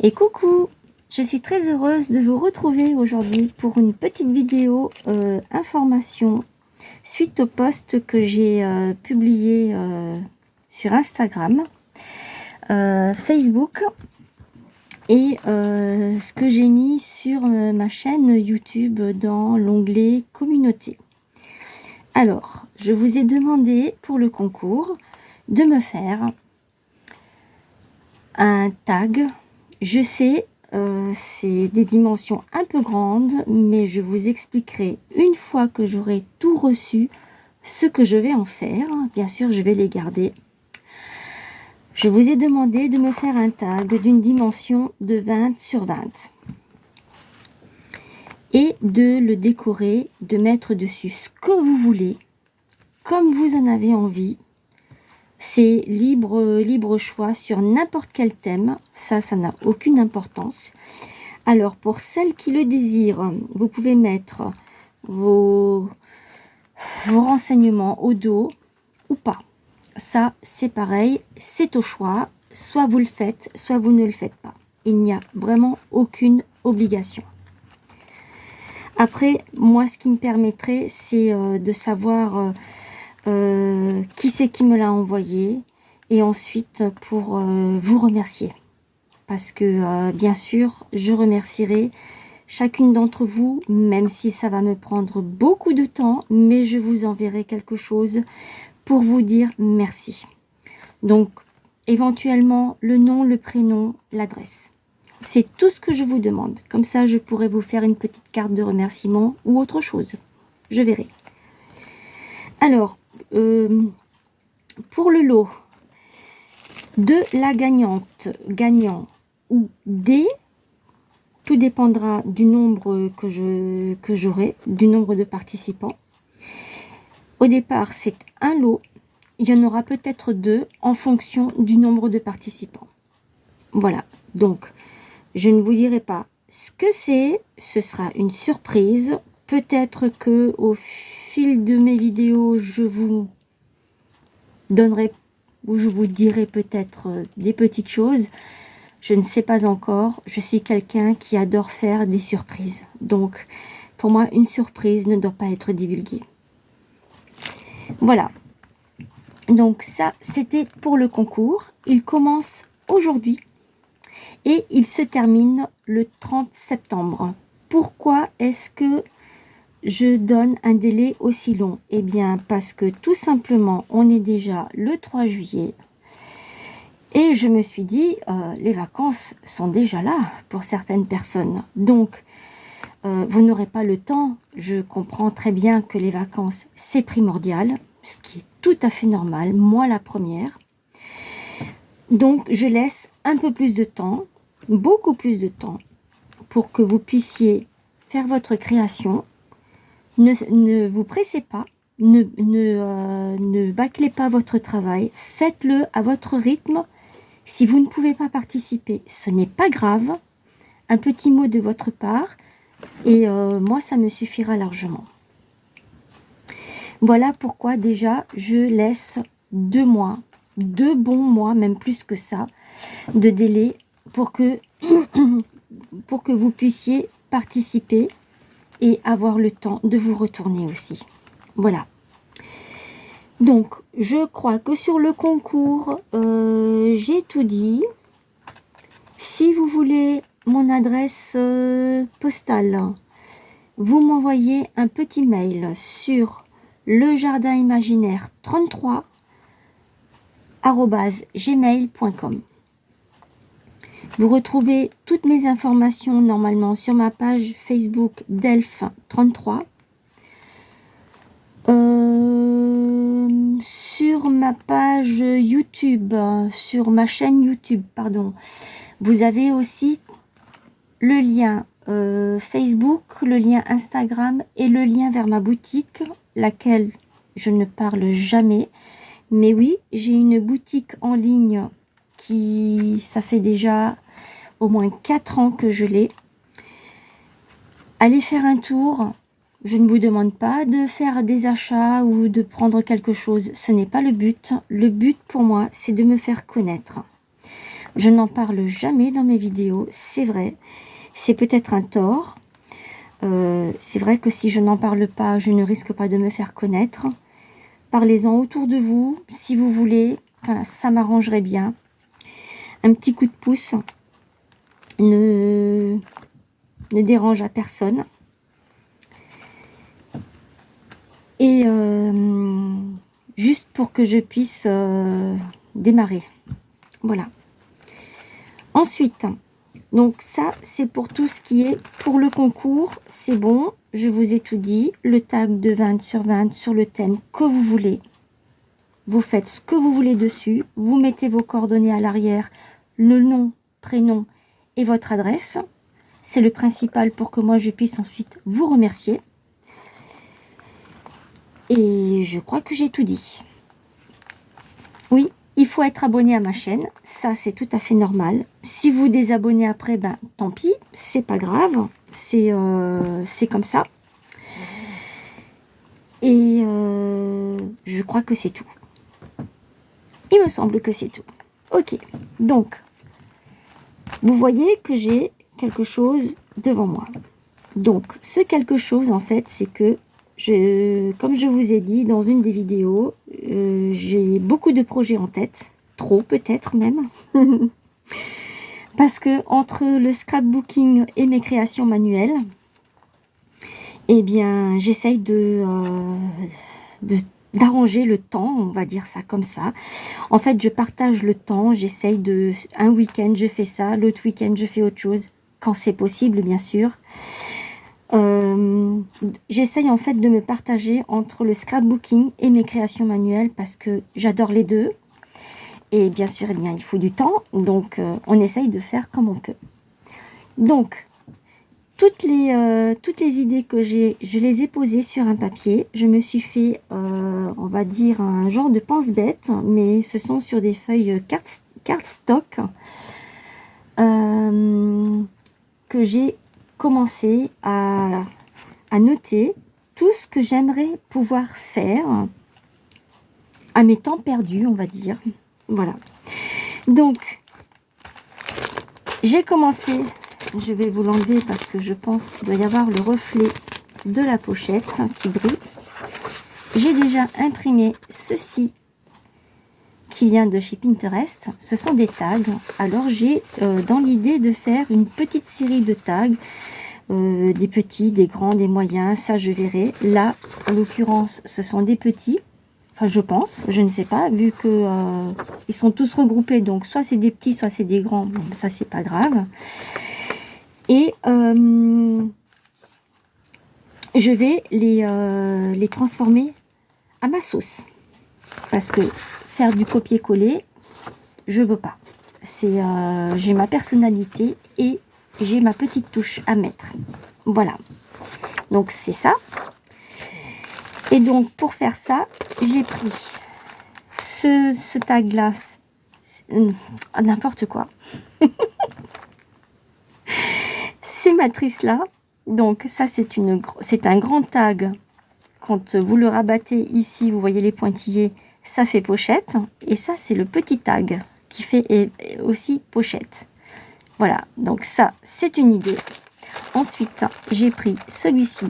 Et coucou, je suis très heureuse de vous retrouver aujourd'hui pour une petite vidéo information suite au post que j'ai publié sur Instagram, Facebook et ce que j'ai mis sur ma chaîne YouTube dans l'onglet communauté. Alors, je vous ai demandé pour le concours de me faire un tag. Je sais, c'est des dimensions un peu grandes, mais je vous expliquerai une fois que j'aurai tout reçu ce que je vais en faire. Bien sûr, je vais les garder. Je vous ai demandé de me faire un tag d'une dimension de 20 sur 20 et de le décorer, de mettre dessus ce que vous voulez, comme vous en avez envie. C'est libre choix sur n'importe quel thème, ça n'a aucune importance. Alors pour celles qui le désirent, vous pouvez mettre vos renseignements au dos ou pas. Ça c'est pareil, c'est au choix, soit vous le faites, soit vous ne le faites pas. Il n'y a vraiment aucune obligation. Après, moi ce qui me permettrait, c'est de savoir qui c'est qui me l'a envoyé, et ensuite pour vous remercier, parce que bien sûr je remercierai chacune d'entre vous, même si ça va me prendre beaucoup de temps, mais je vous enverrai quelque chose pour vous dire merci. Donc éventuellement le nom, le prénom, l'adresse, c'est tout ce que je vous demande. Comme ça je pourrai vous faire une petite carte de remerciement ou autre chose, je verrai. Alors pour le lot de la gagnante, gagnant ou des, tout dépendra du nombre que j'aurai, du nombre de participants. Au départ, c'est un lot. Il y en aura peut-être deux en fonction du nombre de participants. Voilà. Donc, je ne vous dirai pas ce que c'est. Ce sera une surprise. Peut-être que au fil de mes vidéos, je vous donnerai ou je vous dirai peut-être des petites choses. Je ne sais pas encore. Je suis quelqu'un qui adore faire des surprises. Donc, pour moi, une surprise ne doit pas être divulguée. Voilà. Donc ça, c'était pour le concours. Il commence aujourd'hui et il se termine le 30 septembre. Pourquoi est-ce que je donne un délai aussi long? Eh bien, parce que tout simplement, on est déjà le 3 juillet. Et je me suis dit, les vacances sont déjà là pour certaines personnes. Donc, vous n'aurez pas le temps. Je comprends très bien que les vacances, c'est primordial, ce qui est tout à fait normal, moi la première. Donc, je laisse un peu plus de temps, beaucoup plus de temps, pour que vous puissiez faire votre création. Ne vous pressez pas, ne bâclez pas votre travail, faites-le à votre rythme. Si vous ne pouvez pas participer, ce n'est pas grave. Un petit mot de votre part et moi, ça me suffira largement. Voilà pourquoi déjà, je laisse 2 mois, 2 bons mois, même plus que ça, de délai pour que vous puissiez participer et avoir le temps de vous retourner aussi. Voilà. Donc, je crois que sur le concours, j'ai tout dit. Si vous voulez mon adresse postale, vous m'envoyez un petit mail sur lejardinimaginaire33@gmail.com. Vous retrouvez toutes mes informations normalement sur ma page Facebook Delph33. Sur ma page YouTube, sur ma chaîne YouTube, pardon, vous avez aussi le lien Facebook, le lien Instagram et le lien vers ma boutique, laquelle je ne parle jamais. Mais oui, j'ai une boutique en ligne ça fait déjà au moins 4 ans que je l'ai. Allez faire un tour. Je ne vous demande pas de faire des achats ou de prendre quelque chose. Ce n'est pas le but. Le but pour moi, c'est de me faire connaître. Je n'en parle jamais dans mes vidéos, c'est vrai. C'est peut-être un tort. C'est vrai que si je n'en parle pas, je ne risque pas de me faire connaître. Parlez-en autour de vous, si vous voulez. Enfin, ça m'arrangerait bien. Un petit coup de pouce ne dérange à personne. Et juste pour que je puisse démarrer. Voilà. Ensuite, donc ça, c'est pour tout ce qui est pour le concours. C'est bon, je vous ai tout dit. Le tag de 20 sur 20 sur le thème que vous voulez. Vous faites ce que vous voulez dessus. Vous mettez vos coordonnées à l'arrière, le nom, prénom et votre adresse. C'est le principal pour que moi, je puisse ensuite vous remercier. Et je crois que j'ai tout dit. Oui, il faut être abonné à ma chaîne. Ça, c'est tout à fait normal. Si vous désabonnez après, ben tant pis. C'est pas grave. C'est comme ça. Et je crois que c'est tout. Il me semble que c'est tout. Ok. Donc, vous voyez que j'ai quelque chose devant moi. Donc, ce quelque chose, en fait, c'est que comme je vous ai dit dans une des vidéos, j'ai beaucoup de projets en tête, trop peut-être même, parce que entre le scrapbooking et mes créations manuelles, eh bien, j'essaye d'arranger le temps, on va dire ça comme ça. En fait, je partage le temps, j'essaye un week-end je fais ça, l'autre week-end je fais autre chose, quand c'est possible bien sûr. J'essaye en fait de me partager entre le scrapbooking et mes créations manuelles parce que j'adore les deux. Et bien sûr, eh bien, il faut du temps, donc on essaye de faire comme on peut. Donc, toutes les idées que j'ai, je les ai posées sur un papier. Je me suis fait, on va dire, un genre de pense-bête, mais ce sont sur des feuilles cardstock que j'ai commencer à noter tout ce que j'aimerais pouvoir faire à mes temps perdus, on va dire. Voilà. Donc, j'ai commencé, je vais vous l'enlever parce que je pense qu'il doit y avoir le reflet de la pochette qui brille. J'ai déjà imprimé ceci qui vient de chez Pinterest. Ce sont des tags. Alors, j'ai dans l'idée de faire une petite série de tags. Des petits, des grands, des moyens, ça je verrai. Là, en l'occurrence, ce sont des petits. Enfin, je pense, je ne sais pas, vu que ils sont tous regroupés. Donc, soit c'est des petits, soit c'est des grands. Bon, ça, c'est pas grave. Et je vais les transformer à ma sauce. Parce que faire du copier-coller, je veux pas. J'ai ma personnalité et j'ai ma petite touche à mettre. Voilà. Donc, c'est ça. Et donc, pour faire ça, j'ai pris ce tag-là. N'importe quoi. Ces matrices-là. Donc, ça, c'est un grand tag. Quand vous le rabattez ici, vous voyez les pointillés, ça fait pochette. Et ça, c'est le petit tag qui fait aussi pochette. Voilà, donc ça, c'est une idée. Ensuite, j'ai pris celui-ci,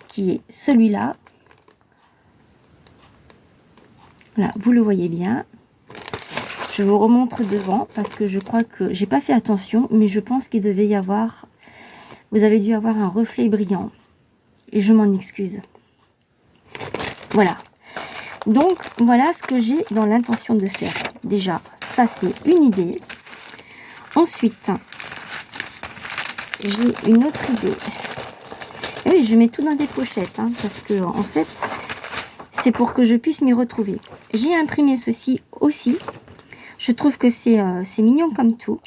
qui est celui-là. Voilà, vous le voyez bien. Je vous remontre devant, parce que je crois que j'ai pas fait attention, mais je pense qu'il devait y avoir... Vous avez dû avoir un reflet brillant. Et je m'en excuse. Voilà. Donc, voilà ce que j'ai dans l'intention de faire. Déjà, ça, c'est une idée. Ensuite... j'ai une autre idée. Et oui, je mets tout dans des pochettes, hein, parce que en fait, c'est pour que je puisse m'y retrouver. J'ai imprimé ceci aussi. Je trouve que c'est mignon comme tout.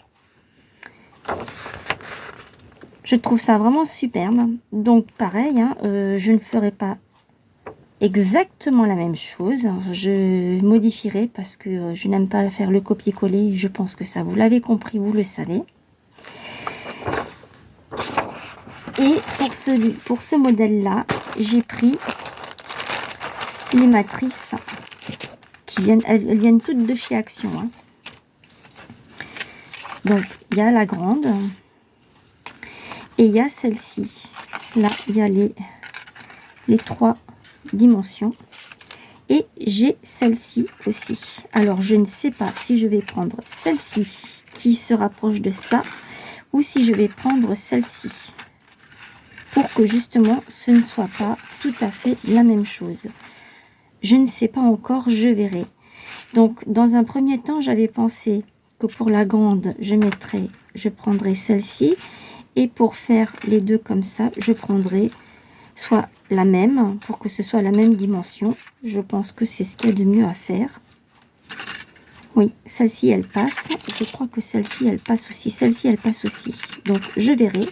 Je trouve ça vraiment superbe. Donc pareil, hein, je ne ferai pas exactement la même chose. Je modifierai parce que je n'aime pas faire le copier-coller. Je pense que ça, vous l'avez compris, vous le savez. Et pour ce modèle-là, j'ai pris les matrices qui viennent, elles viennent toutes de chez Action. Hein. Donc, il y a la grande et il y a celle-ci. Là, il y a les 3 dimensions. Et j'ai celle-ci aussi. Alors, je ne sais pas si je vais prendre celle-ci qui se rapproche de ça ou si je vais prendre celle-ci pour que justement ce ne soit pas tout à fait la même chose. Je ne sais pas encore, je verrai. Donc, dans un premier temps, j'avais pensé que pour la grande, je prendrais celle-ci. Et pour faire les deux comme ça, je prendrai soit la même, pour que ce soit la même dimension. Je pense que c'est ce qu'il y a de mieux à faire. Oui, celle-ci, elle passe. Je crois que celle-ci, elle passe aussi. Celle-ci, elle passe aussi. Donc, je verrai.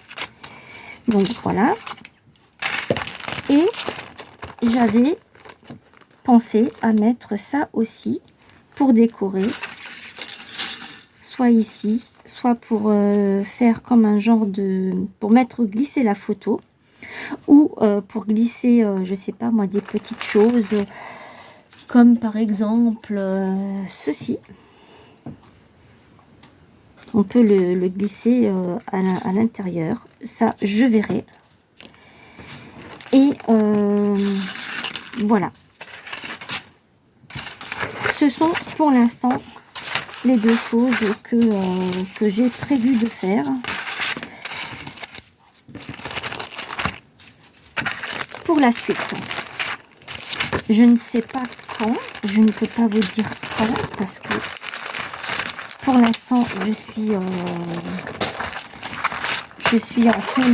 Donc, voilà. Et j'avais pensé à mettre ça aussi pour décorer. Soit ici, soit pour faire comme un genre de... pour glisser la photo. Ou pour glisser, je sais pas moi, des petites choses. Comme par exemple ceci. On peut le glisser à l'intérieur. Ça, je verrai. Et voilà. Ce sont pour l'instant les 2 choses que j'ai prévu de faire. Pour la suite, je ne sais pas quand. Je ne peux pas vous dire quand parce que pour l'instant, je suis en fond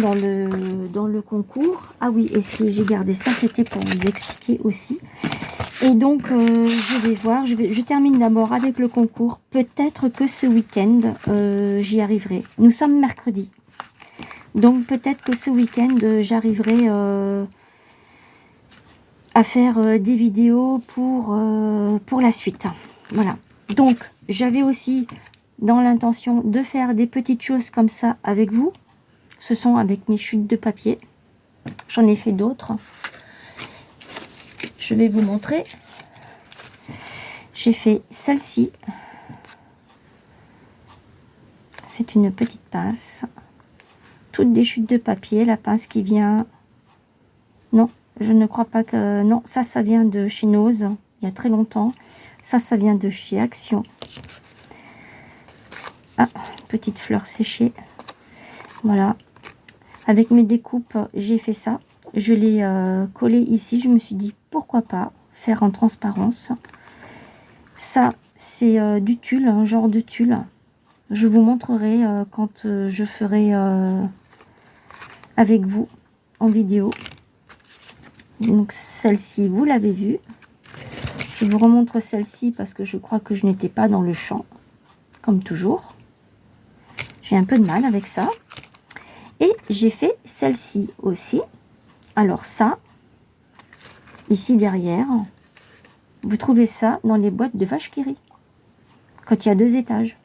dans le concours. Ah oui, et si j'ai gardé ça, c'était pour vous expliquer aussi. Et donc, je vais voir. Je termine d'abord avec le concours. Peut-être que ce week-end, j'y arriverai. Nous sommes mercredi. Donc, peut-être que ce week-end, j'arriverai à faire des vidéos pour la suite. Voilà. Donc, j'avais aussi dans l'intention de faire des petites choses comme ça avec vous. Ce sont avec mes chutes de papier. J'en ai fait d'autres. Je vais vous montrer. J'ai fait celle-ci. C'est une petite pince. Toutes des chutes de papier. La pince qui vient... Non, je ne crois pas que... Non, ça vient de chez Nose. Il y a très longtemps. Ça vient de chez Action. Ah, petite fleur séchée. Voilà. Avec mes découpes, j'ai fait ça. Je l'ai collé ici. Je me suis dit, pourquoi pas faire en transparence. Ça, c'est du tulle, un genre de tulle. Je vous montrerai quand je ferai avec vous en vidéo. Donc, celle-ci, vous l'avez vue. Je vous remontre celle-ci parce que je crois que je n'étais pas dans le champ, comme toujours. J'ai un peu de mal avec ça. Et j'ai fait celle-ci aussi. Alors ça, ici derrière, vous trouvez ça dans les boîtes de vache qui rit, quand il y a 2 étages.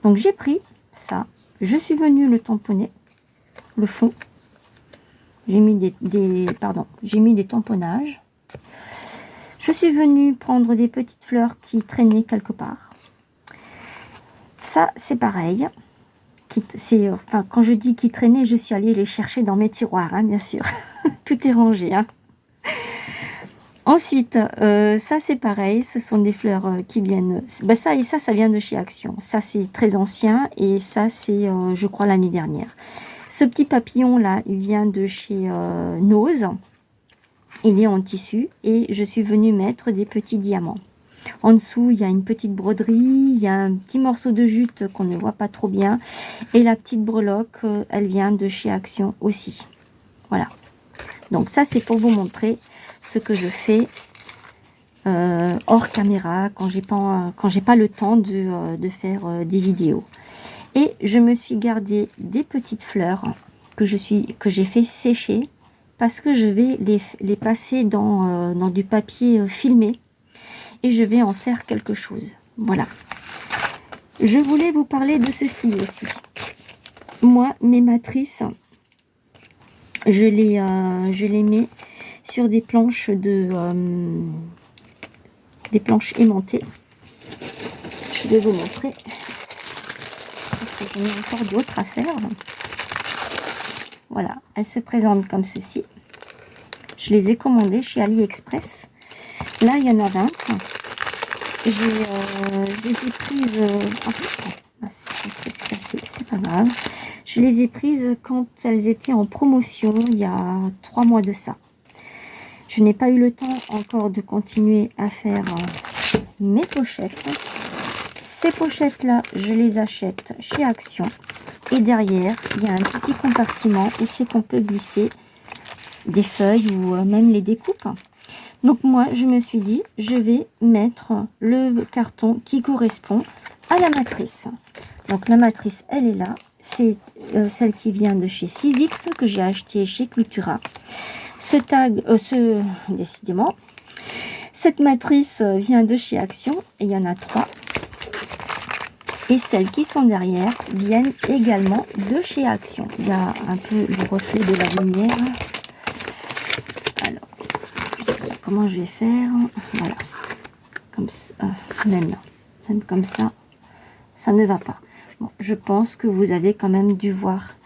Donc j'ai pris ça, je suis venue le tamponner, le fond. J'ai mis j'ai mis des tamponnages. Je suis venue prendre des petites fleurs qui traînaient quelque part. Ça, c'est pareil. Enfin, quand je dis qui traînaient, je suis allée les chercher dans mes tiroirs, hein, bien sûr. Tout est rangé. Hein. Ensuite, ça c'est pareil, ce sont des fleurs qui viennent... Ben ça et ça vient de chez Action. Ça c'est très ancien et ça c'est, je crois, l'année dernière. Ce petit papillon là, il vient de chez Nose. Il est en tissu et je suis venue mettre des petits diamants. En dessous, il y a une petite broderie, il y a un petit morceau de jute qu'on ne voit pas trop bien. Et la petite breloque, elle vient de chez Action aussi. Voilà. Donc ça, c'est pour vous montrer ce que je fais hors caméra, quand j'ai pas le temps de faire des vidéos. Et je me suis gardé des petites fleurs que j'ai fait sécher parce que je vais les passer dans du papier filmé. Et je vais en faire quelque chose. Voilà. Je voulais vous parler de ceci aussi. Moi, mes matrices, je les mets sur des planches des planches aimantées. Je vais vous montrer. parce que j'en ai encore d'autres à faire. Voilà, elle se présente comme ceci. Je les ai commandées chez AliExpress. Là, il y en a 20. Je les ai prises... c'est pas grave. Je les ai prises quand elles étaient en promotion, il y a 3 mois de ça. Je n'ai pas eu le temps encore de continuer à faire mes pochettes. Ces pochettes-là, je les achète chez Action. Et derrière, il y a un petit compartiment où c'est qu'on peut glisser des feuilles ou même les découpes. Donc moi, je me suis dit, je vais mettre le carton qui correspond à la matrice. Donc la matrice, elle est là. C'est celle qui vient de chez 6X que j'ai acheté chez Cultura. Ce tag, décidément, cette matrice vient de chez Action et il y en a 3. Et celles qui sont derrière viennent également de chez Action. Il y a un peu le reflet de la lumière. Alors, comment je vais faire? Voilà. Comme ça, même comme ça, ça ne va pas. Bon, je pense que vous avez quand même dû voir.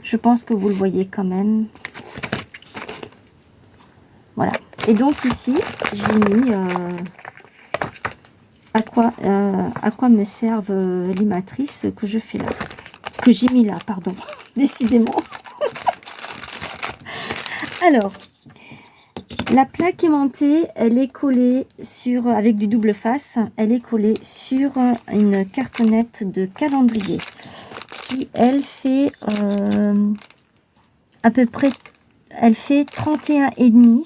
Je pense que vous le voyez quand même. Voilà. Et donc ici, j'ai mis à quoi me servent les matrices que je fais là. Que j'ai mis là, pardon. Décidément. Alors, la plaque aimantée, elle est collée sur, avec du double face, elle est collée sur une cartonnette de calendrier qui, elle, fait à peu près, elle fait 31,5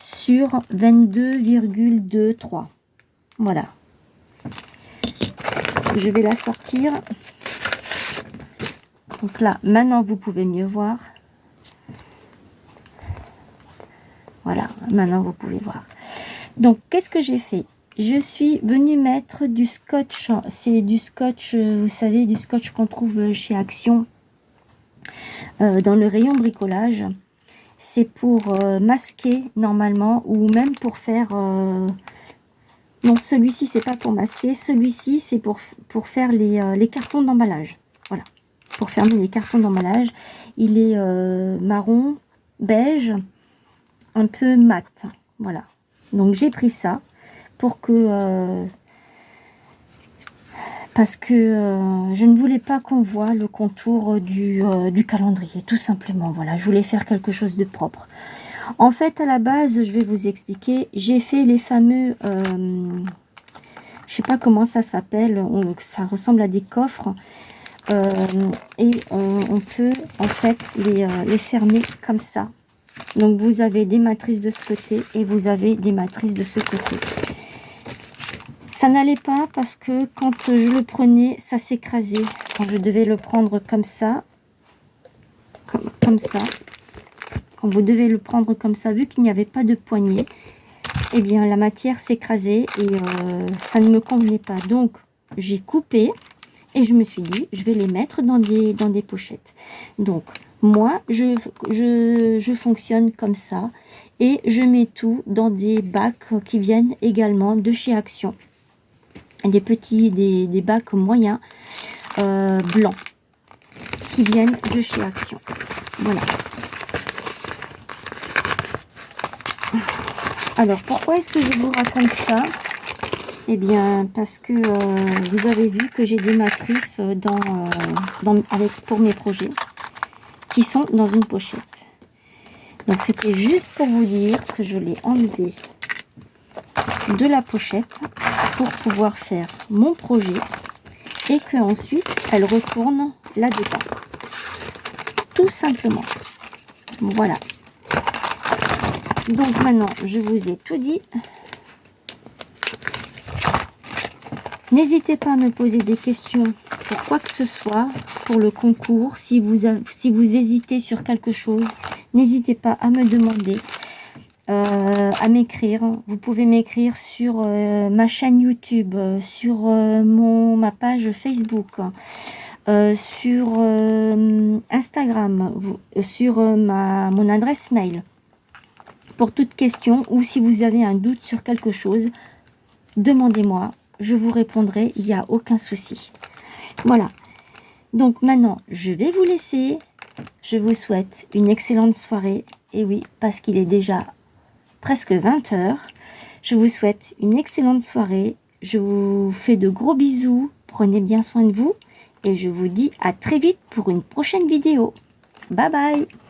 sur 22,23. Voilà. Je vais la sortir. Donc là, maintenant, vous pouvez mieux voir. Voilà, maintenant, vous pouvez voir. Donc, qu'est-ce que j'ai fait? Je suis venue mettre du scotch. C'est du scotch, vous savez, du scotch qu'on trouve chez Action, dans le rayon bricolage. C'est pour masquer, normalement, ou même pour faire... Non, celui-ci, c'est pas pour masquer. Celui-ci, c'est pour faire les cartons d'emballage. Voilà, pour fermer les cartons d'emballage. Il est marron, beige, un peu mat. Voilà. Donc, j'ai pris ça pour que... parce que je ne voulais pas qu'on voit le contour du calendrier, tout simplement. Voilà, je voulais faire quelque chose de propre. En fait, à la base, je vais vous expliquer, j'ai fait les fameux, je sais pas comment ça s'appelle, ça ressemble à des coffres, et on peut en fait les fermer comme ça. Donc vous avez des matrices de ce côté et vous avez des matrices de ce côté. Ça n'allait pas parce que quand je le prenais, ça s'écrasait. Quand je devais le prendre comme ça, comme ça. Quand vous devez le prendre comme ça, vu qu'il n'y avait pas de poignée, eh bien la matière s'écrasait et ça ne me convenait pas. Donc j'ai coupé et je me suis dit, je vais les mettre dans des pochettes. Donc moi, je fonctionne comme ça et je mets tout dans des bacs qui viennent également de chez Action. Des bacs moyens blancs qui viennent de chez Action. Voilà. Alors, pourquoi est-ce que je vous raconte ça? Eh bien, parce que vous avez vu que j'ai des matrices pour mes projets qui sont dans une pochette. Donc, c'était juste pour vous dire que je l'ai enlevé de la pochette pour pouvoir faire mon projet et que ensuite elle retourne là-dedans. Tout simplement. Voilà. Donc maintenant, je vous ai tout dit. N'hésitez pas à me poser des questions pour quoi que ce soit, pour le concours. Si vous hésitez sur quelque chose, n'hésitez pas à me demander, à m'écrire. Vous pouvez m'écrire sur ma chaîne YouTube, sur ma page Facebook, sur Instagram, sur mon adresse mail. Pour toute question ou si vous avez un doute sur quelque chose, demandez-moi, je vous répondrai, il n'y a aucun souci. Voilà. Donc maintenant, je vais vous laisser. Je vous souhaite une excellente soirée. Et oui, parce qu'il est déjà presque 20 h. Je vous souhaite une excellente soirée. Je vous fais de gros bisous. Prenez bien soin de vous. Et je vous dis à très vite pour une prochaine vidéo. Bye bye!